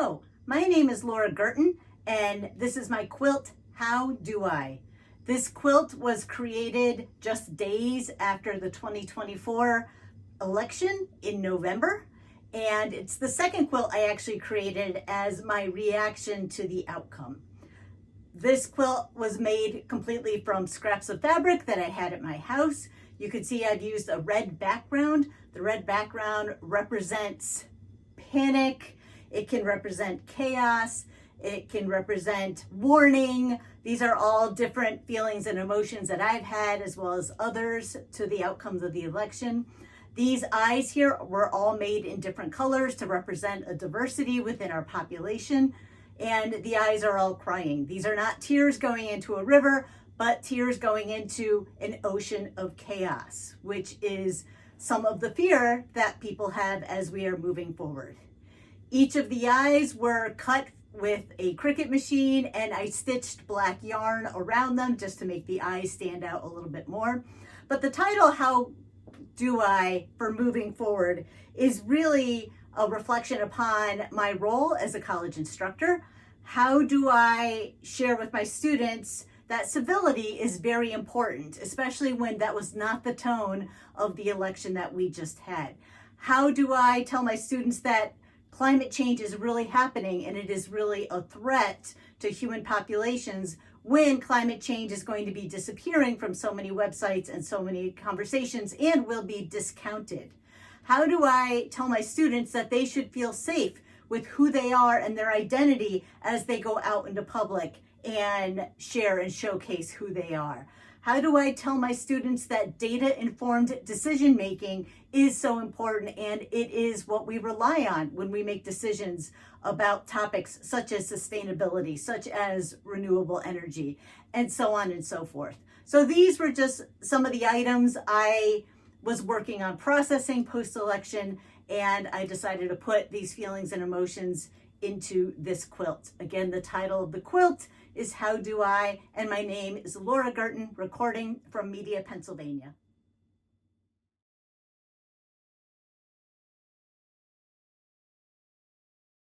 Hello, my name is Laura Guertin, and this is my quilt, How Do I? This quilt was created just days after the 2024 election in November, and it's the second quilt I actually created as my reaction to the outcome. This quilt was made completely from scraps of fabric that I had at my house. You can see I've used a red background. The red background represents panic. It can represent chaos. It can represent warning. These are all different feelings and emotions that I've had, as well as others, to the outcomes of the election. These eyes here were all made in different colors to represent a diversity within our population. And the eyes are all crying. These are not tears going into a river, but tears going into an ocean of chaos, which is some of the fear that people have as we are moving forward. Each of the eyes were cut with a Cricut machine, and I stitched black yarn around them just to make the eyes stand out a little bit more. But the title, How Do I, for moving forward, is really a reflection upon my role as a college instructor. How do I share with my students that civility is very important, especially when that was not the tone of the election that we just had? How do I tell my students that climate change is really happening and it is really a threat to human populations when climate change is going to be disappearing from so many websites and so many conversations and will be discounted? How do I tell my students that they should feel safe with who they are and their identity as they go out into public and share and showcase who they are? How do I tell my students that data-informed decision-making is so important, and it is what we rely on when we make decisions about topics such as sustainability, such as renewable energy, and so on and so forth. So these were just some of the items I was working on processing post-election, and I decided to put these feelings and emotions into this quilt. Again, the title of the quilt is How Do I? And my name is Laura Guertin, recording from Media, Pennsylvania.